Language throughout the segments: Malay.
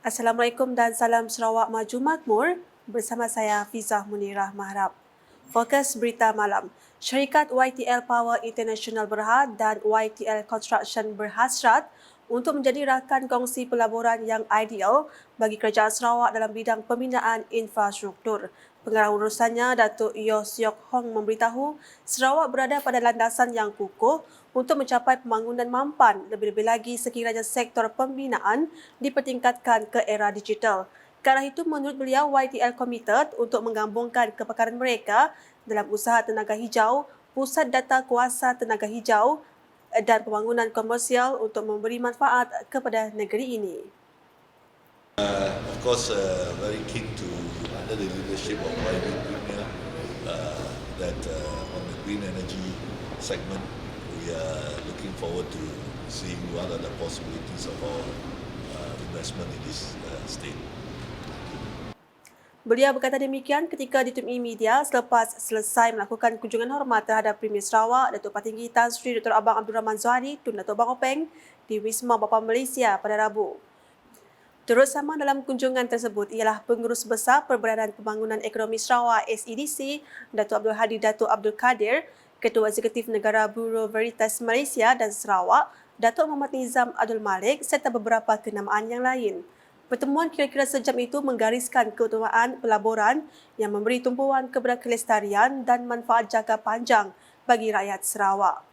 Assalamualaikum dan salam Sarawak Maju Makmur. Bersama saya Fizah Munirah Maharap. Fokus berita malam. Syarikat YTL Power International Berhad dan YTL Construction berhasrat untuk menjadi rakan kongsi pelaburan yang ideal bagi kerajaan Sarawak dalam bidang pembinaan infrastruktur. Pengarah urusannya, Datuk Yeo Siok Hong memberitahu Sarawak berada pada landasan yang kukuh untuk mencapai pembangunan mampan, lebih-lebih lagi sekiranya sektor pembinaan dipertingkatkan ke era digital. Ke arah itu, menurut beliau, YTL committed untuk menggabungkan kepakaran mereka dalam usaha tenaga hijau, pusat data kuasa tenaga hijau dan pembangunan komersial untuk memberi manfaat kepada negeri ini. Of course, very keen to, under the leadership of YB Premier, that on the green energy segment, we are looking forward to seeing what are the possibilities of our investment in this state. Beliau berkata demikian ketika ditemui media selepas selesai melakukan kunjungan hormat terhadap Premier Sarawak, Datuk Patinggi Tan Sri Dr. Abang Abdul Rahman Zuhari Tun Datuk Bang Openg di Wisma Bapa Malaysia pada Rabu. Turut sama dalam kunjungan tersebut ialah Pengurus Besar Perbadanan Pembangunan Ekonomi Sarawak SEDC, Datuk Abdul Hadi Datuk Abdul Kadir, Ketua Eksekutif Negara Bureau Veritas Malaysia dan Sarawak, Datuk Muhammad Nizam Abdul Malik serta beberapa kenamaan yang lain. Pertemuan kira-kira sejam itu menggariskan keutamaan pelaburan yang memberi tumpuan kepada kelestarian dan manfaat jangka panjang bagi rakyat Sarawak.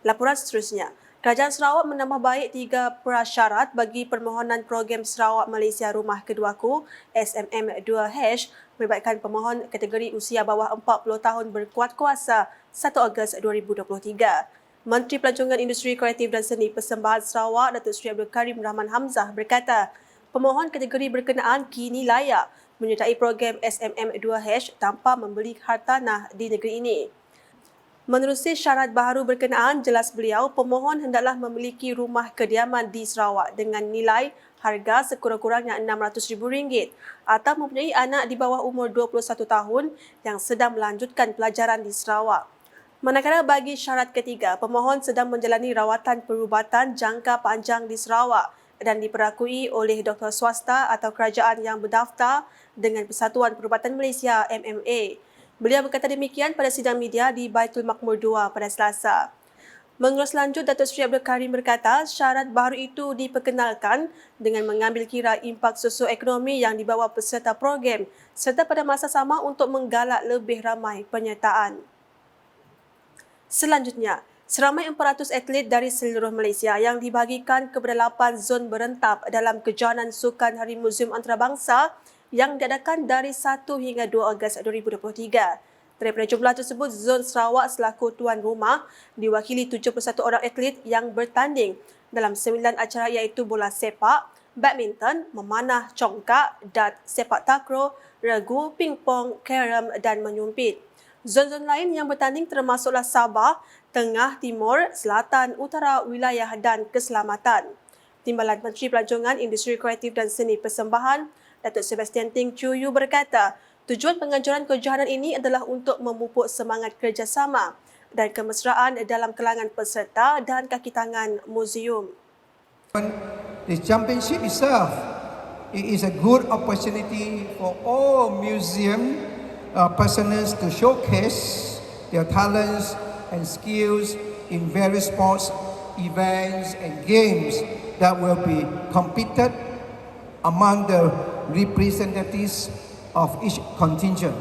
Laporan seterusnya, Kerajaan Sarawak menambah baik 3 prasyarat bagi permohonan program Sarawak Malaysia Rumah Keduaku SMM2H melibatkan pemohon kategori usia bawah 40 tahun berkuat kuasa 1 Ogos 2023. Menteri Pelancongan Industri Kreatif dan Seni Persembahan Sarawak Datuk Seri Abdul Karim Rahman Hamzah berkata, pemohon kategori berkenaan kini layak menyertai program SMM2H tanpa membeli hartanah di negeri ini. Menerusi syarat baharu berkenaan, jelas beliau, pemohon hendaklah memiliki rumah kediaman di Sarawak dengan nilai harga sekurang-kurangnya RM600,000 atau mempunyai anak di bawah umur 21 tahun yang sedang melanjutkan pelajaran di Sarawak. Manakala bagi syarat ketiga, pemohon sedang menjalani rawatan perubatan jangka panjang di Sarawak dan diperakui oleh doktor swasta atau kerajaan yang berdaftar dengan Persatuan Perubatan Malaysia MMA. Beliau berkata demikian pada sidang media di Baitul Makmur 2 pada Selasa. Mengurus lanjut, Datuk Seri Abdul Karim berkata syarat baru itu diperkenalkan dengan mengambil kira impak sosioekonomi yang dibawa peserta program serta pada masa sama untuk menggalak lebih ramai penyertaan. Selanjutnya, seramai 400 atlet dari seluruh Malaysia yang dibahagikan kepada 8 zon berentap dalam kejohanan sukan Hari Muzium Antarabangsa yang diadakan dari 1 hingga 2 Ogos 2023. Daripada jumlah tersebut, zon Sarawak selaku tuan rumah diwakili 71 orang atlet yang bertanding dalam 9 acara iaitu bola sepak, badminton, memanah congkak, dart, sepak takraw, regu, pingpong, carom dan menyumpit. Zon-zon lain yang bertanding termasuklah Sabah, Tengah, Timur, Selatan, Utara, Wilayah dan Keselamatan. Timbalan Menteri Pelancongan Industri Kreatif dan Seni Persembahan, Datuk Sebastian Ting Chuyu berkata, tujuan penganjuran kejohanan ini adalah untuk memupuk semangat kerjasama dan kemesraan dalam kalangan peserta dan kaki tangan muzium. The championship itself, it is a good opportunity for all museum personnel to showcase their talents and skills in various sports, events and games that will be competed among the representatives of each contingent.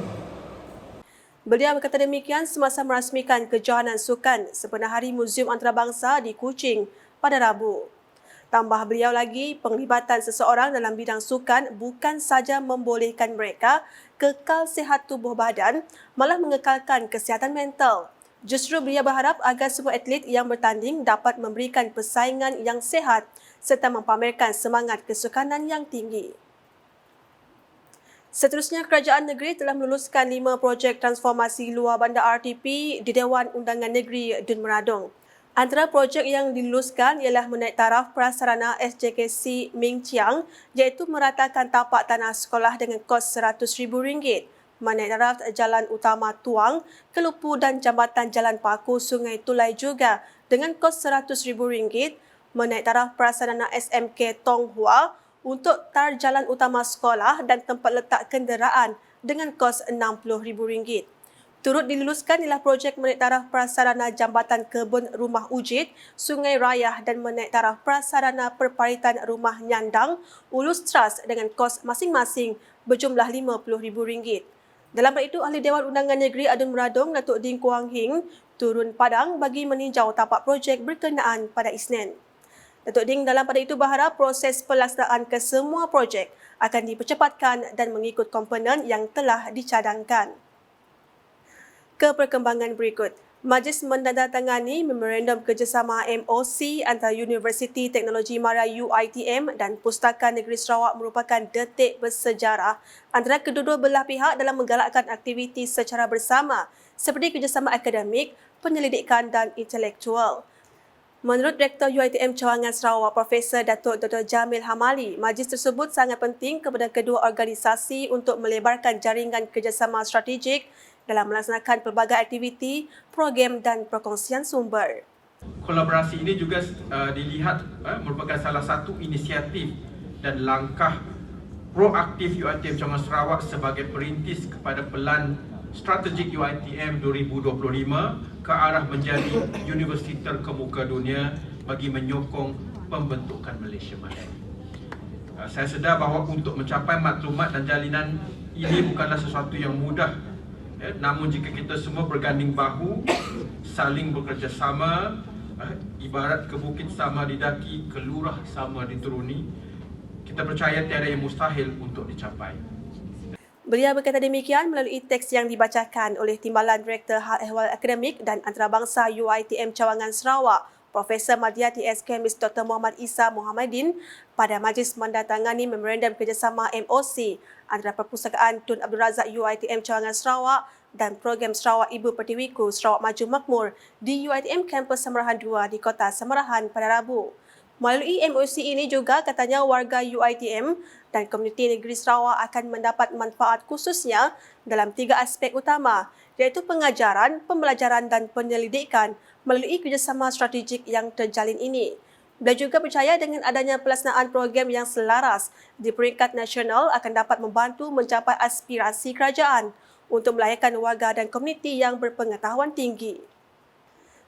Beliau berkata demikian semasa merasmikan kejohanan sukan sempena Hari Muzium Antarabangsa di Kuching pada Rabu. Tambah beliau lagi, penglibatan seseorang dalam bidang sukan bukan saja membolehkan mereka kekal sihat tubuh badan, malah mengekalkan kesihatan mental. Justru beliau berharap agar semua atlet yang bertanding dapat memberikan persaingan yang sihat serta mempamerkan semangat kesukanan yang tinggi. Seterusnya, kerajaan negeri telah meluluskan 5 projek transformasi luar bandar RTP di Dewan Undangan Negeri Dun Meradong. Antara projek yang diluluskan ialah menaik taraf prasarana SJKC Ming Chiang iaitu meratakan tapak tanah sekolah dengan kos RM100,000, menaik taraf Jalan Utama Tuang, Kelupu dan Jambatan Jalan Paku Sungai Tulai juga dengan kos RM100,000, menaik taraf prasarana SMK Tong Hua untuk tar jalan utama sekolah dan tempat letak kenderaan dengan kos RM60,000. Turut diluluskan ialah projek menaik taraf prasarana Jambatan Kebun Rumah Ujit, Sungai Rayah dan menaik taraf prasarana Perparitan Rumah Nyandang, Ulus Trust dengan kos masing-masing berjumlah RM50,000. Dalam hal itu, Ahli Dewan Undangan Negeri Adun Meradong, Datuk Ding Kuang Hing, turun padang bagi meninjau tapak projek berkenaan pada Isnin. Datuk Ding dalam pada itu berharap proses pelaksanaan kesemua projek akan dipercepatkan dan mengikut komponen yang telah dicadangkan. Ke perkembangan berikut, Majlis menandatangani Memorandum Kerjasama MOC antara Universiti Teknologi Mara UiTM dan Pustaka Negeri Sarawak merupakan detik bersejarah antara kedua-dua belah pihak dalam menggalakkan aktiviti secara bersama seperti kerjasama akademik, penyelidikan dan intelektual. Menurut Rektor UiTM Cawangan Sarawak, Profesor Datuk Dr. Jamil Hamali, majlis tersebut sangat penting kepada kedua organisasi untuk melebarkan jaringan kerjasama strategik dalam melaksanakan pelbagai aktiviti, program dan perkongsian sumber. Kolaborasi ini juga dilihat merupakan salah satu inisiatif dan langkah proaktif UiTM Cawangan Sarawak sebagai perintis kepada pelan strategik UiTM 2025 ke arah menjadi universiti terkemuka dunia bagi menyokong pembentukan Malaysia Maju. Saya sedar bahawa untuk mencapai maklumat dan jalinan ini bukanlah sesuatu yang mudah. Namun jika kita semua berganding bahu, saling bekerjasama, ibarat ke bukit sama didaki, ke lurah sama dituruni, kita percaya tiada yang mustahil untuk dicapai. Beliau berkata demikian melalui teks yang dibacakan oleh Timbalan Direktor Hal Ehwal Akademik dan Antarabangsa UiTM Cawangan Sarawak, Profesor Madya TSK Ms. Dr. Muhammad Isa Muhammadin pada majlis mendatangani Memorandum Kerjasama MOC antara Perpustakaan Tun Abdul Razak UiTM Cawangan Sarawak dan Program Sarawak Ibu Pertiwiku Sarawak Maju Makmur di UiTM Kampus Samarahan 2 di Kota Samarahan pada Rabu. Melalui MOC ini juga katanya warga UiTM dan komuniti negeri Sarawak akan mendapat manfaat khususnya dalam 3 aspek utama iaitu pengajaran, pembelajaran dan penyelidikan melalui kerjasama strategik yang terjalin ini. Beliau juga percaya dengan adanya pelaksanaan program yang selaras di peringkat nasional akan dapat membantu mencapai aspirasi kerajaan untuk melahirkan warga dan komuniti yang berpengetahuan tinggi.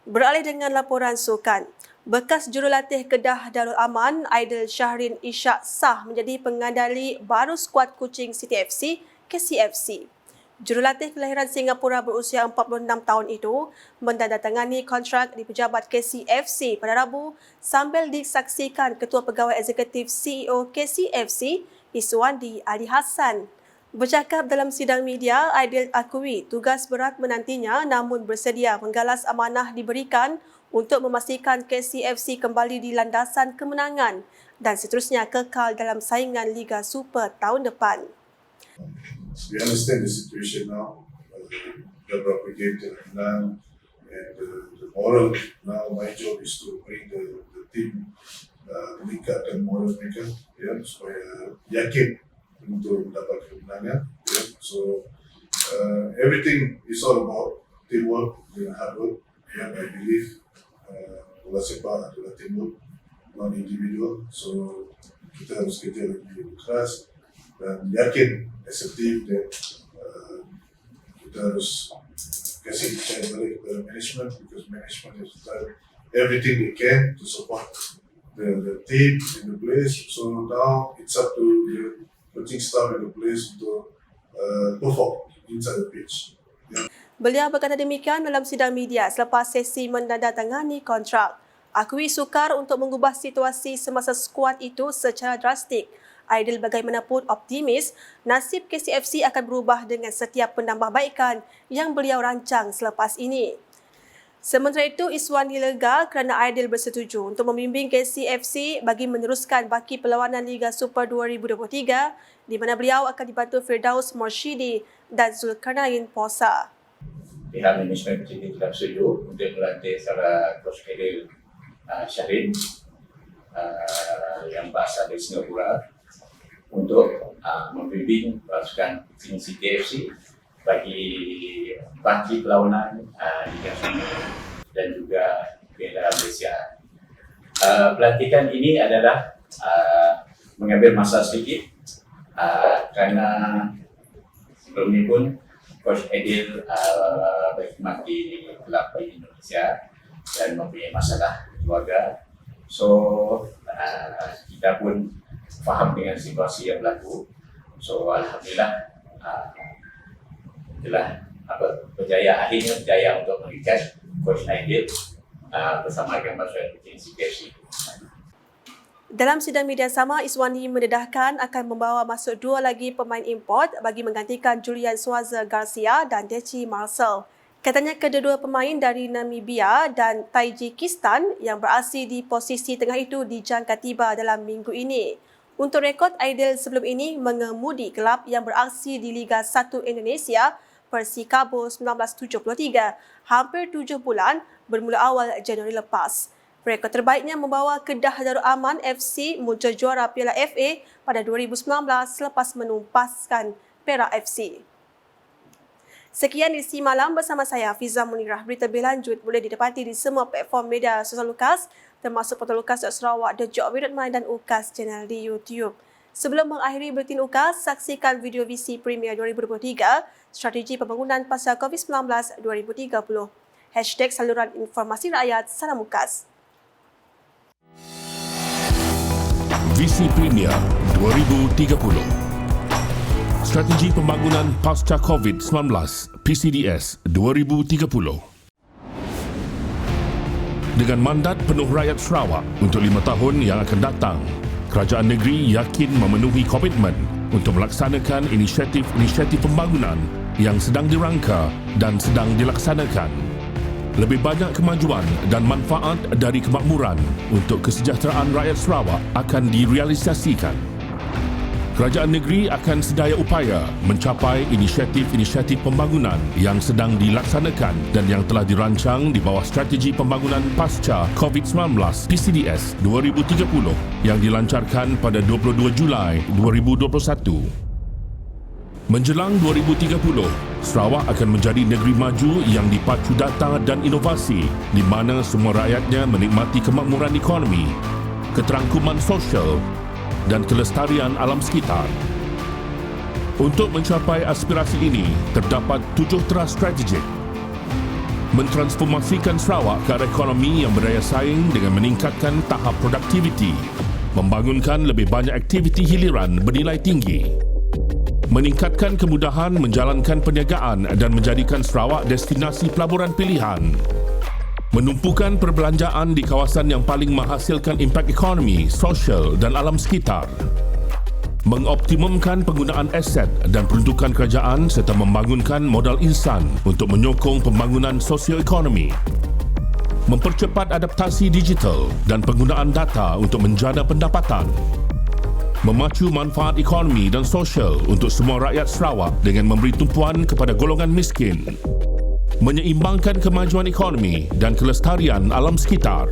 Beralih dengan laporan sukan, bekas jurulatih Kedah Darul Aman, Aidil Syahrin Ishak sah menjadi pengandali baru skuad Kuching City FC, KCFC. Jurulatih kelahiran Singapura berusia 46 tahun itu menandatangani kontrak di pejabat KCFC pada Rabu sambil disaksikan Ketua Pegawai Eksekutif CEO KCFC, Iswandi Ali Hassan. Bercakap dalam sidang media, Aidil akui tugas berat menantinya namun bersedia menggalas amanah diberikan untuk memastikan KCFC kembali di landasan kemenangan dan seterusnya kekal dalam saingan Liga Super tahun depan. We understand the situation now. Beberapa game telah menang, and the moral now. My job is to bring the team meningkatkan moral mereka, supaya yakin untuk mendapat kemenangan. So everything is all about teamwork and hard work. I believe bola sepak adalah teamwork, non individual. So kita harus kerja lebih keras dan yakin as a team that kita harus kasih percaya balik kepada management, because management has done everything they can to support the team and the players. So now it's up to the coaching staff and the players to perform inside the pitch. Beliau berkata demikian dalam sidang media selepas sesi menandatangani kontrak. Akui sukar untuk mengubah situasi semasa skuad itu secara drastik. Aidil bagaimanapun optimis, nasib KCFC akan berubah dengan setiap penambahbaikan yang beliau rancang selepas ini. Sementara itu, Iswandi lega kerana Aidil bersetuju untuk membimbing KCFC bagi meneruskan baki perlawanan Liga Super 2023 di mana beliau akan dibantu Firdaus Morshidi dan Zulkarnain Posa. Pihak manajemen PCT telah setuju untuk melantik secara prosedur Syahrin yang berasal dari Singapura untuk membimbing pasukan Kuching City FC bagi baki perlawanan Liga Super dan juga Piala Malaysia. pelantikan ini adalah mengambil masa sedikit kerana sebelum ini pun Coach Aidil berkhidmat di kelab di Indonesia dan mempunyai masalah keluarga. So kita pun faham dengan situasi yang berlaku. So alhamdulillah itulah akhirnya berjaya untuk mengikat Coach Aidil bersama dengan Masyarakat CTFC. Dalam sidang media sama, Iswani mendedahkan akan membawa masuk 2 lagi pemain import bagi menggantikan Julian Swaza Garcia dan Deci Marcel. Katanya kedua-dua pemain dari Namibia dan Tajikistan yang berasal di posisi tengah itu dijangka tiba dalam minggu ini. Untuk rekod, Aidil sebelum ini mengemudi kelab yang berasal di Liga 1 Indonesia, Persikabo 1973, hampir 7 bulan bermula awal Januari lepas. Rekod terbaiknya membawa Kedah Darul Aman FC muncul juara Piala FA pada 2019 selepas menumpaskan Perak FC. Sekian edisi malam bersama saya, Fiza Munirah. Berita lebih lanjut boleh didapati di semua platform media sosial Lukas, termasuk portal Lukas.Sarawak, The Job Wirutmai dan Ukas channel di YouTube. Sebelum mengakhiri buletin Ukas, saksikan video VC Premier 2023, Strategi Pembangunan Pasca COVID-19 2030. #saluran informasi rakyat, salam Ukas. Visi Premier 2030. Strategi Pembangunan Pasca COVID-19 PCDS 2030. Dengan mandat penuh rakyat Sarawak untuk 5 tahun yang akan datang, kerajaan negeri yakin memenuhi komitmen untuk melaksanakan inisiatif-inisiatif pembangunan yang sedang dirangka dan sedang dilaksanakan. Lebih banyak kemajuan dan manfaat dari kemakmuran untuk kesejahteraan rakyat Sarawak akan direalisasikan. Kerajaan negeri akan sedaya upaya mencapai inisiatif-inisiatif pembangunan yang sedang dilaksanakan dan yang telah dirancang di bawah Strategi Pembangunan Pasca COVID-19 PCDS 2030 yang dilancarkan pada 22 Julai 2021. Menjelang 2030, Sarawak akan menjadi negeri maju yang dipacu data dan inovasi di mana semua rakyatnya menikmati kemakmuran ekonomi, keterangkuman sosial dan kelestarian alam sekitar. Untuk mencapai aspirasi ini, terdapat 7 teras strategik. Mentransformasikan Sarawak ke arah ekonomi yang berdaya saing dengan meningkatkan tahap produktiviti, membangunkan lebih banyak aktiviti hiliran bernilai tinggi, meningkatkan kemudahan menjalankan perniagaan dan menjadikan Sarawak destinasi pelaburan pilihan, menumpukan perbelanjaan di kawasan yang paling menghasilkan impak ekonomi, sosial dan alam sekitar, mengoptimumkan penggunaan aset dan peruntukan kerajaan serta membangunkan modal insan untuk menyokong pembangunan sosioekonomi, mempercepat adaptasi digital dan penggunaan data untuk menjana pendapatan, memacu manfaat ekonomi dan sosial untuk semua rakyat Sarawak dengan memberi tumpuan kepada golongan miskin, menyeimbangkan kemajuan ekonomi dan kelestarian alam sekitar.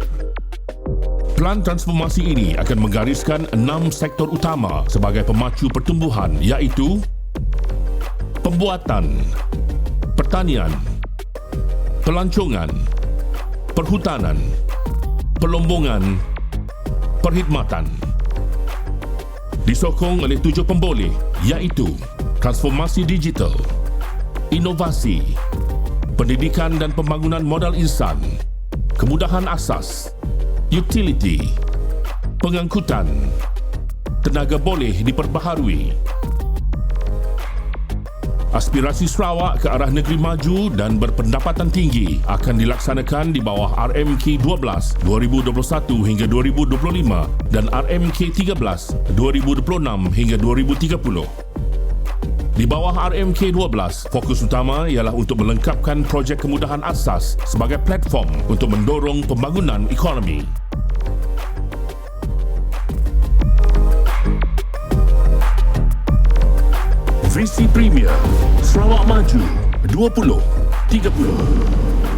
Pelan transformasi ini akan menggariskan 6 sektor utama sebagai pemacu pertumbuhan, iaitu pembuatan, pertanian, pelancongan, perhutanan, pelombongan, perkhidmatan. Disokong oleh 7 pemboleh, iaitu transformasi digital, inovasi, pendidikan dan pembangunan modal insan, kemudahan asas, utility, pengangkutan, tenaga boleh diperbaharui. Aspirasi Sarawak ke arah negeri maju dan berpendapatan tinggi akan dilaksanakan di bawah RMK 12 2021 hingga 2025 dan RMK 13 2026 hingga 2030. Di bawah RMK 12, fokus utama ialah untuk melengkapkan projek kemudahan asas sebagai platform untuk mendorong pembangunan ekonomi. Visi Premier Sarawak Maju 2030.